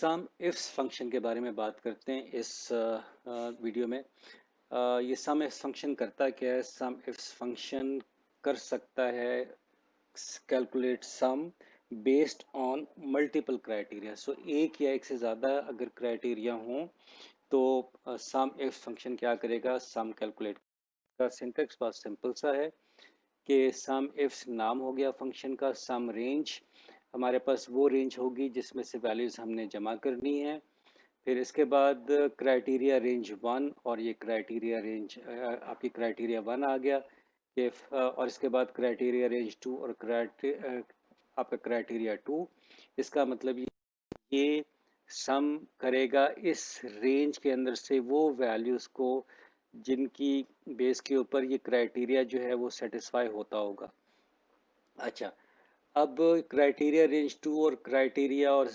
सम ifs function के बारे में बात करते हैं इस वीडियो में। ये सम इफ्स फंक्शन करता क्या है? सम इफ्स फंक्शन कर सकता है calculate sum based on multiple criteria. So एक या एक से ज़्यादा अगर क्राइटेरिया हों तो सम इफ्स फंक्शन क्या करेगा? सम कैलकुलेट का सिंटैक्स बहुत सिंपल सा है कि सम इफ्स नाम हो गया फंक्शन का, सम रेंज हमारे पास वो रेंज होगी जिसमें से वैल्यूज़ हमने जमा करनी है। फिर इसके बाद क्राइटेरिया रेंज वन, और ये क्राइटेरिया रेंज आपकी क्राइटेरिया वन आ गया कि और इसके बाद क्राइटेरिया रेंज टू और आपका क्राइटेरिया टू। इसका मतलब ये सम करेगा इस रेंज के अंदर से वो वैल्यूज़ को जिनकी बेस के ऊपर ये क्राइटेरिया जो है वो सेटिस्फाई होता होगा। अच्छा, अब क्राइटेरिया रेंज टू और क्राइटेरिया और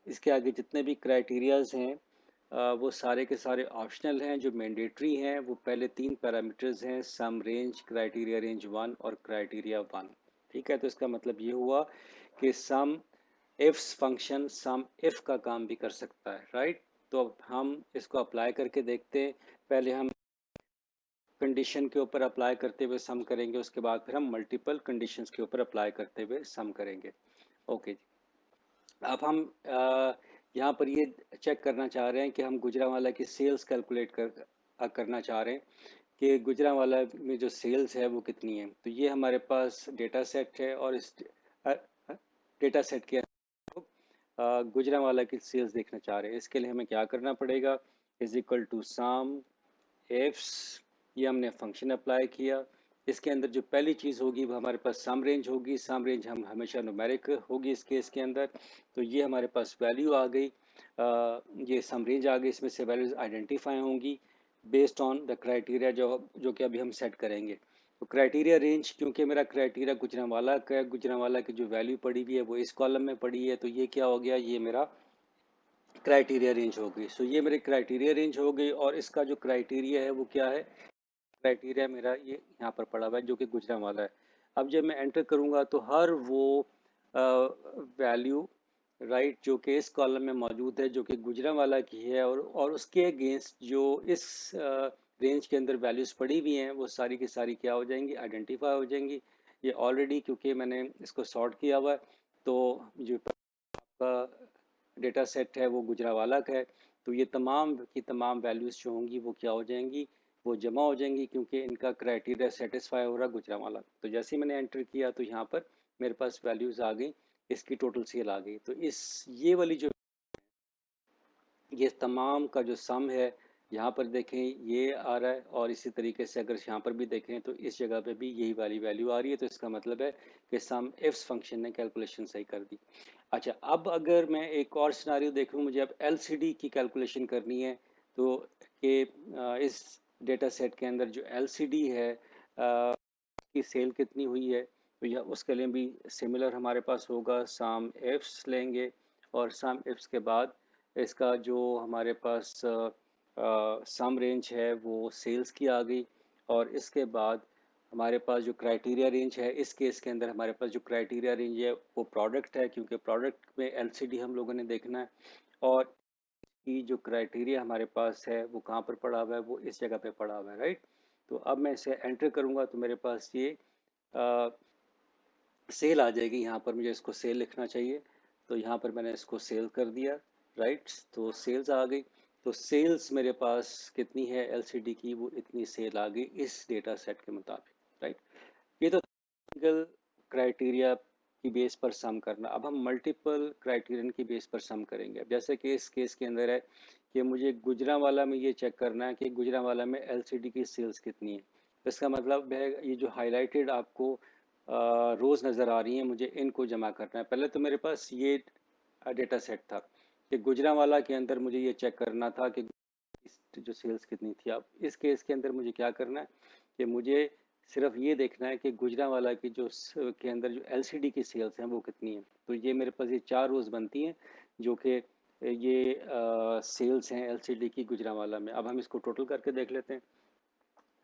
इसके आगे जितने भी क्राइटेरियाज हैं वो सारे के सारे ऑप्शनल हैं। जो मैंडेटरी हैं वो पहले तीन पैरामीटर्स हैं, sum range, criteria range one और क्राइटेरिया वन। ठीक है, तो इसका मतलब ये हुआ कि sum ifs function sum if का काम भी कर सकता है, राइट। तो अब हम इसको अप्लाई करके देखते हैं। पहले हम कंडीशन के ऊपर अप्लाई करते हुए सम करेंगे, उसके बाद फिर हम मल्टीपल कंडीशंस के ऊपर अप्लाई करते हुए सम करेंगे। ओके जी, अब हम यहाँ पर ये चेक करना चाह रहे हैं कि हम गुजरांवाला की सेल्स कैलकुलेट करना चाह रहे हैं कि गुजरांवाला में जो सेल्स है वो कितनी है। तो ये हमारे पास डेटा सेट है और इस डेटा सेट के गुजरांवाला की सेल्स देखना चाह रहे हैं। इसके लिए हमें क्या करना पड़ेगा? Is equal to sum ifs, ये हमने फंक्शन अप्लाई किया। इसके अंदर जो पहली चीज़ होगी वो हमारे पास सम रेंज होगी। सम रेंज हम हमेशा न्यूमेरिक होगी इस केस के अंदर। तो ये हमारे पास वैल्यू आ गई, ये सम रेंज आ गई, इसमें से वैल्यूज आइडेंटिफाई होंगी बेस्ड ऑन द क्राइटेरिया जो कि अभी हम सेट करेंगे। तो क्राइटेरिया रेंज, क्योंकि मेरा क्राइटेरिया गुजरांवाला का है, गुजरांवाला की जो वैल्यू पड़ी हुई है वो इस कॉलम में पड़ी है, तो ये क्या हो गया? ये मेरा क्राइटेरिया रेंज हो गई। सो ये मेरे क्राइटेरिया रेंज हो गई और इसका जो क्राइटेरिया है वो क्या है? क्राइटेरिया मेरा ये यहाँ पर पड़ा हुआ है जो कि गुजरांवाला है। अब जब मैं एंटर करूँगा तो हर वो वैल्यू राइट जो कि इस कॉलम में मौजूद है जो कि गुजरांवाला की है और उसके अगेंस्ट जो इस रेंज के अंदर वैल्यूज़ पड़ी हुई हैं वो सारी की सारी क्या हो जाएंगी? आइडेंटिफाई हो जाएंगी। ये ऑलरेडी क्योंकि मैंने इसको सॉर्ट किया हुआ है तो जो आपका डेटा सेट है वो गुजरांवाला का है। तो ये तमाम की तमाम वैल्यूज़ जो होंगी वो क्या हो जाएंगी? वो जमा हो जाएंगी क्योंकि इनका क्राइटेरिया सेटिस्फाई हो रहा गुजरांवाला। तो जैसे ही मैंने एंटर किया तो यहाँ पर मेरे पास वैल्यूज़ आ गई, इसकी टोटल सेल आ गई। तो इस ये वाली जो ये तमाम का जो सम है यहाँ पर देखें ये आ रहा है, और इसी तरीके से अगर यहाँ पर भी देखें तो इस जगह पे भी यही वाली वैल्यू आ रही है। तो इसका मतलब है कि सम इफ्स फंक्शन ने कैलकुलेशन सही कर दी। अच्छा, अब अगर मैं एक और सिनारियो देखूँ, मुझे अब एलसीडी की कैलकुलेशन करनी है। तो कि इस डेटा सेट के अंदर जो एलसीडी है की सेल कितनी हुई है, तो यह उसके लिए भी सिमिलर हमारे पास होगा। सम इफ्स लेंगे और सम इफ्स के बाद इसका जो हमारे पास सम रेंज है वो सेल्स की आ गई, और इसके बाद हमारे पास जो क्राइटेरिया रेंज है, इस केस के अंदर हमारे पास जो क्राइटेरिया रेंज है वो प्रोडक्ट है, क्योंकि प्रोडक्ट में एलसीडी हम लोगों ने देखना है। और की जो क्राइटेरिया हमारे पास है वो कहाँ पर पड़ा हुआ है? वो इस जगह पे पड़ा हुआ है, राइट। तो अब मैं इसे एंटर करूँगा तो मेरे पास ये सेल आ जाएगी। यहाँ पर मुझे इसको सेल लिखना चाहिए, तो यहाँ पर मैंने इसको सेल कर दिया, राइट। तो सेल्स आ गई। तो सेल्स मेरे पास कितनी है एलसीडी की? वो इतनी सेल आ गई इस डेटा सेट के मुताबिक, राइट। ये तो सिंगल क्राइटेरिया की बेस पर सम करना। अब हम मल्टीपल क्राइटेरियन की बेस पर सम करेंगे। अब जैसे कि इस केस के अंदर है कि मुझे गुजरांवाला में ये चेक करना है कि गुजरांवाला में एलसीडी की सेल्स कितनी है। तो इसका मतलब है ये जो हाईलाइटेड आपको रोज़ नज़र आ रही हैं, मुझे इनको जमा करना है। पहले तो मेरे पास ये डेटा सेट था कि गुजरांवाला के अंदर मुझे ये चेक करना था कि जो सेल्स कितनी थी। अब इस केस के अंदर मुझे क्या करना है कि मुझे सिर्फ ये देखना है कि गुजरांवाला की जो के अंदर जो एलसीडी की सेल्स हैं वो कितनी हैं। तो ये मेरे पास ये 4 रोज़ बनती हैं जो कि ये सेल्स हैं एलसीडी की गुजरांवाला में। अब हम इसको टोटल करके देख लेते हैं।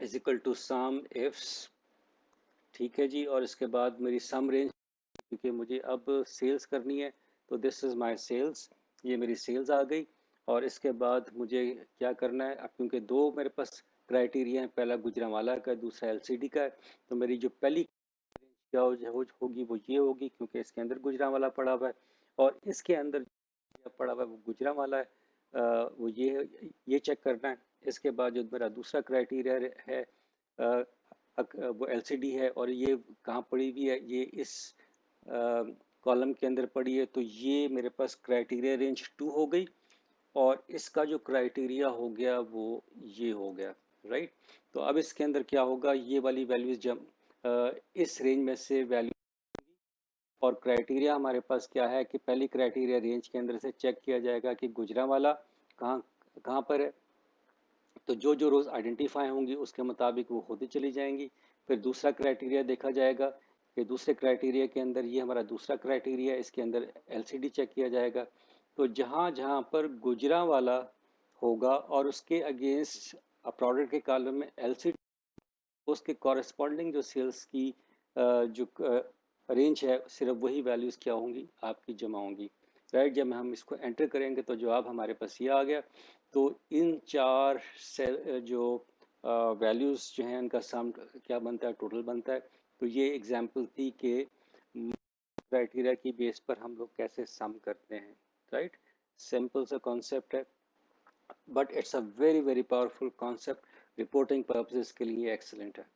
Is equal to sum ifs, ठीक है जी। और इसके बाद मेरी सम रेंज, क्योंकि मुझे अब सेल्स करनी है तो दिस इज़ माय सेल्स। ये मेरी सेल्स आ गई। और इसके बाद मुझे क्या करना है, अब क्योंकि दो मेरे पास क्राइटेरिया है, पहला गुजरांवाला का, दूसरा एलसीडी का है, तो मेरी जो पहली क्या होगी वो ये होगी, क्योंकि इसके अंदर गुजरांवाला पड़ा हुआ है और इसके अंदर पड़ा हुआ है वो गुजरांवाला है। वो ये चेक करना है। इसके बाद जो मेरा दूसरा क्राइटेरिया है, अ, वो एलसीडी है और ये कहाँ पड़ी हुई है, ये इस कॉलम के अंदर पड़ी है, तो ये मेरे पास क्राइटेरिया रेंज 2 हो गई और इसका जो क्राइटेरिया हो गया वो ये हो गया, राइट। तो अब इसके अंदर क्या होगा, ये वाली वैल्यूज जब इस रेंज में से वैल्यू, और क्राइटेरिया हमारे पास क्या है कि पहली क्राइटेरिया रेंज के अंदर से चेक किया जाएगा कि गुजरांवाला कहाँ कहाँ पर है, तो जो जो रोज़ आइडेंटिफाई होंगी उसके मुताबिक वो होती चली जाएंगी। फिर दूसरा क्राइटेरिया देखा जाएगा कि दूसरे क्राइटेरिया के अंदर, ये हमारा दूसरा क्राइटेरिया, इसके अंदर एलसीडी चेक किया जाएगा। तो जहाँ जहाँ पर गुजरांवाला होगा और उसके अगेंस्ट प्रोडक्ट के कॉलम में एलसीडी, उसके कॉरेस्पॉन्डिंग जो सेल्स की जो रेंज है, सिर्फ वही वैल्यूज़ क्या होंगी, आपकी जमा होंगी, राइट। जब हम इसको एंटर करेंगे तो जवाब हमारे पास ये आ गया। तो इन चार सेल जो वैल्यूज़ जो हैं उनका सम क्या बनता है, टोटल बनता है। तो ये एग्जांपल थी कि क्राइटेरिया की बेस पर हम लोग कैसे सम करते हैं, राइट। सिंपल सा कॉन्सेप्ट है, but it's a very very powerful concept, reporting purposes के लिए एक्सलेंट है।